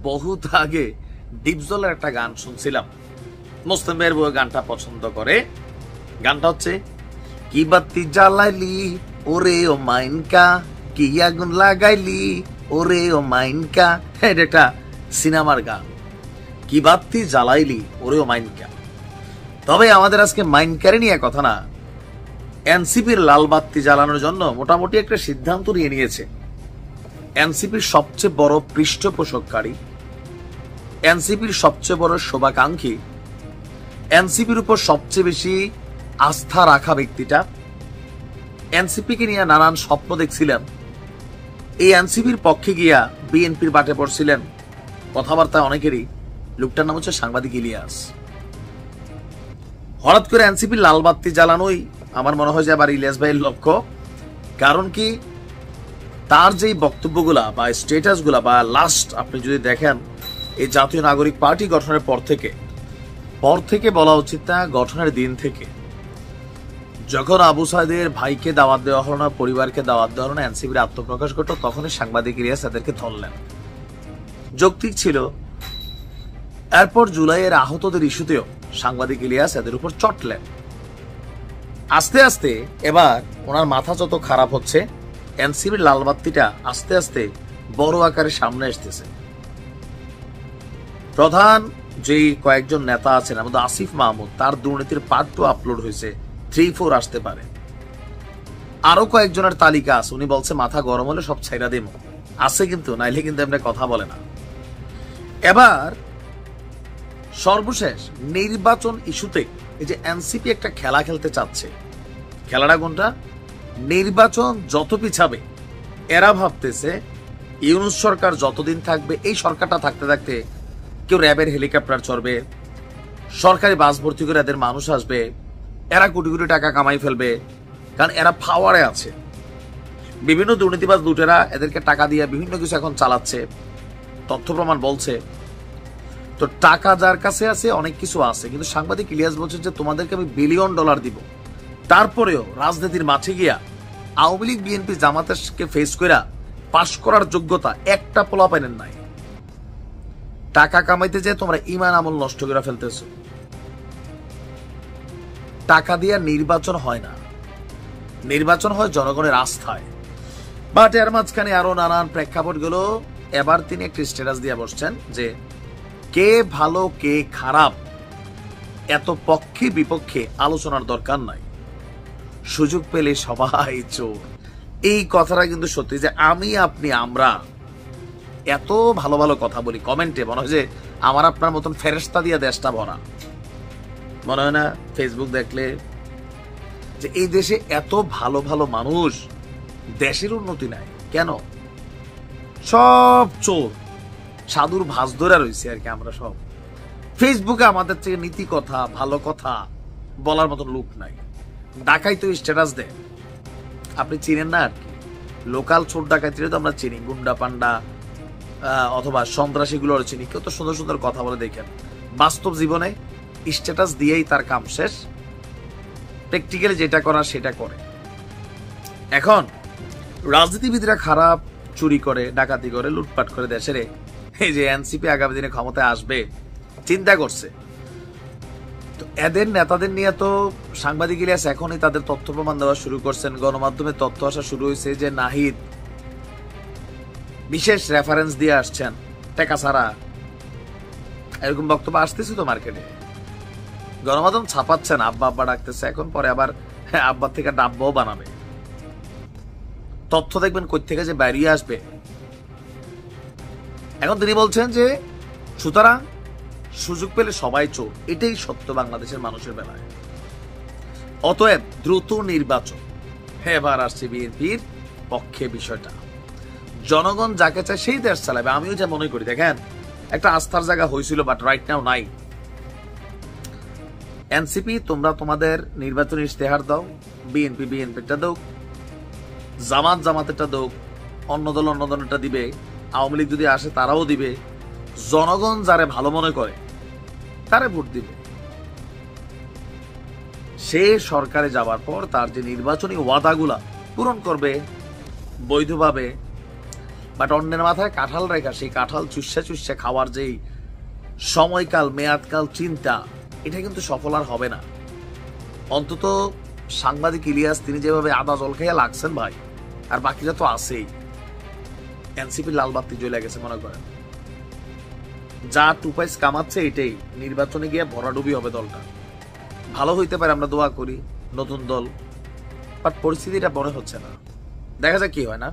বহুত আগে ডিপজলের একটা গান শুনছিলাম, মুসলিম ভাইয়ের বউ গানটা পছন্দ করে। গানটা হচ্ছে, কি বাতি জ্বালাইলি ওরে ও মাইনকা, কি আগুন লাগাইলি ওরে ও মাইনকা। এটা একটা সিনেমার গান, কি বাতি জ্বালাইলি ওরে ও মাইনকা। তবে আমাদের আজকে মাইনকারে নিয়ে কথা না, এনসিপির লাল বাতি জ্বালানোর জন্য মোটামুটি একটা সিদ্ধান্ত নিয়ে নিয়েছে। এনসিপির সবচেয়ে বড় পৃষ্ঠপোষককারী, এনসিপির সবচেয়ে বড় শুভাকাঙ্ক্ষী, এনসিপির উপর সবচেয়ে বেশি আস্থা রাখা ব্যক্তিটা, এনসিপিকে নিয়ে নানান স্বপ্ন দেখছিলেন, এই এনসিপির পক্ষে গিয়া বিএনপির বাটে পড়ছিলেন কথাবার্তা অনেকেরই। লোকটার নাম হচ্ছে সাংবাদিক ইলিয়াস। হঠাৎ করে এনসিপির লাল বাতি জ্বালানোই আমার মনে হয় যে আবার ইলিয়াস ভাইয়ের লক্ষ্য। কারণ কি, তার যেই বক্তব্যগুলা বা স্টেটাসগুলা বা লাস্ট আপনি যদি দেখেন, এই জাতীয় নাগরিক পার্টি গঠনের পর থেকে বলা উচিত না, গঠনের দিন থেকে, যখন আবু সাইদের ভাইকে দাওয়াত দেওয়া হলো না, পরিবারকে দাওয়াত দেওয়া হলো না, এনসিপির আত্মপ্রকাশ ঘটল, তখনই সাংবাদিক ইলিয়াস তাদেরকে ধরলেন। যৌক্তিক ছিল। এরপর জুলাইয়ের আহতদের ইস্যুতেও সাংবাদিক ইলিয়াস এদের উপর চটলেন। আস্তে আস্তে এবার ওনার মাথা যত খারাপ হচ্ছে, এনসিপির লাল বাতিটা আস্তে আস্তে বড় আকারে সামনে আসতেছে। প্রধান যেই কয়েকজন নেতা আছেন, আমাদের আসিফ মাহমুদ, তার দুর্নীতির পার্ট 2 আপলোড হয়েছে, 3-4 আসতে পারে। আরো কয়েকজনের তালিকা আছে, উনি বলছে মাথা গরম হলে সব ছাইরা দেব আছে, কিন্তু নাইলে কিন্তু এমনি কথা বলে না। এবার সর্বশেষ নির্বাচন ইস্যুতে এই যে এনসিপি একটা খেলা খেলতে চাচ্ছে, খেলাটা কোনটা? নির্বাচন যত পিছাবে, এরা ভাবতেছে ইউনূস সরকার যতদিন থাকবে, এই সরকারটা থাকতে থাকতে কেউ র্যাবের হেলিকপ্টার চড়বে, সরকারি বাস ভর্তি করে এদের মানুষ আসবে, এরা কোটি কোটি টাকা কামাই ফেলবে। কারণ এরা পাওয়ারে আছে, বিভিন্ন দুর্নীতিবাজ লুটেরা এদেরকে টাকা দিয়ে বিভিন্ন কিছু এখন চালাচ্ছে, তথ্য প্রমাণ বলছে। তো টাকা যার কাছে আছে, অনেক কিছু আছে, কিন্তু সাংবাদিক ইলিয়াস বলছেন যে তোমাদেরকে আমি $1 বিলিয়ন দিব, তারপরেও রাজনীতির মাঠে গিয়া আওয়ামী লীগ বিএনপি জামাতকে ফেস কইরা পাশ করার যোগ্যতা একটা পোলা পাইলেন নাই। টাকা কামাইতে যে তোমরা ইমান আমল নষ্ট করে ফেলতেছো। টাকা দিয়ে নির্বাচন হয় না, নির্বাচন হয় জনগণের আস্থায়। বাট এর মাঝখানে আরো নানান প্রেক্ষাপট গুলো। এবার তিনি একটা স্ট্যাটাস দিয়ে বসছেন যে কে ভালো কে খারাপ এত পক্ষে বিপক্ষে আলোচনার দরকার নাই, সুযোগ পেলে সবাই চোর। এই কথাটা কিন্তু সত্যি, যে আমি আপনি আমরা এত ভালো ভালো কথা বলি, কমেন্টে মনে হয় যে আমার আপনার মতন ফেরেশতা দিয়ে দেশটা ভরা। মনে হয় না ফেসবুক দেখলে যে এই দেশে এত ভালো ভালো মানুষ, দেশের উন্নতি নাই কেন? সব চোর, সাধুর ভাঁজ ধরে রয়েছে আর কি। আমরা সব ফেসবুকে আমাদের থেকে নীতি কথা, ভালো কথা বলার মতো লোক নাই। ডাকাই তো স্ট্যাটাস দেয়, আপনি চিনেন না আর কি। লোকাল চোর ডাকাইতে তো আমরা চিনি, গুন্ডা পান্ডা অথবা সন্ত্রাসী গুলোর চিনি। কেউ তো সুন্দর সুন্দর কথা বলে দেখেন, বাস্তব জীবনে স্ট্যাটাস দিয়েই তার কাম শেষ। প্র্যাকটিক্যালি যেটা করার সেটা করে। এখন রাজনীতিবিদরা খারাপ, চুরি করে, ডাকাতি করে, লুটপাট করে দেশের এই যে এনসিপি আগামী দিনে ক্ষমতায় আসবে চিন্তা করছে। তো এদের নেতাদের নিয়ে তো সাংবাদিক ইলিয়াস এখনই তাদের তথ্য প্রমাণ দেওয়া শুরু করছেন। গণমাধ্যমে তথ্য আসা শুরু হয়েছে যে নাহিদ বিশেষ রেফারেন্স দিয়ে আসছেন, টেকা ছাড়া এরকম বক্তব্য আসতেছে তো মার্কেটে। গণমাধ্যম ছাপাচ্ছেন, আব্বা আব্বা ডাকতেছে, এখন পরে আবার আব্বার থেকে ডাব্বাও বানাবে। তথ্য দেখবেন কই থেকে যে বেরিয়ে আসবে। এখন তিনি বলছেন যে সুতরাং সুযোগ পেলে সবাই চোর, এটাই সত্য বাংলাদেশের মানুষের বেলায়। অতএব দ্রুত নির্বাচন। এবার আসছে বিএনপির পক্ষে বিষয়টা। জনগণ যাকে চায় সেই দেশ চালাবে। আমিও যা মনে করি, দেখেন একটা আস্থার জায়গা হয়েছিল, বাট রাইট নাও নাই। এনসিপি তোমরা তোমাদের নির্বাচনী ইশতেহার দাও, বিএনপি বিএনপিটা দাও, জামাত জামাতেরটা দাও, অন্য দল অন্য দলটা দিবে, আওয়ামী লীগ যদি আসে তারাও দিবে। জনগণ যারে ভালো মনে করে তারে ভোট দিবে। সে সরকারে যাওয়ার পর তার যে নির্বাচনী ওয়াদাগুলা পূরণ করবে বৈধভাবে, বাট অন্যের মাথায় কাঁঠাল রেখা সেই কাঁঠাল চুষে চুষে খাওয়ার যেই সময়কাল মেয়াদকাল চিন্তা, এটা কিন্তু সফল আর হবে না। অন্তত সাংবাদিক ইলিয়াস তিনি যেভাবে আদা জল খেয়ে লাগছেন ভাই, আর বাকিরা তো আছেই। এনসিপি লাল বাতি জ্বলে গেছে মনে করেন, যা টুপাইস কামাচ্ছে এটাই নির্বাচনে গিয়ে ভরাডুবি হবে দলটা। ভালো হইতে পারে, আমরা দোয়া করি নতুন দল, বাট পরিস্থিতিটা মনে হচ্ছে না। দেখা যাক কি হয় না।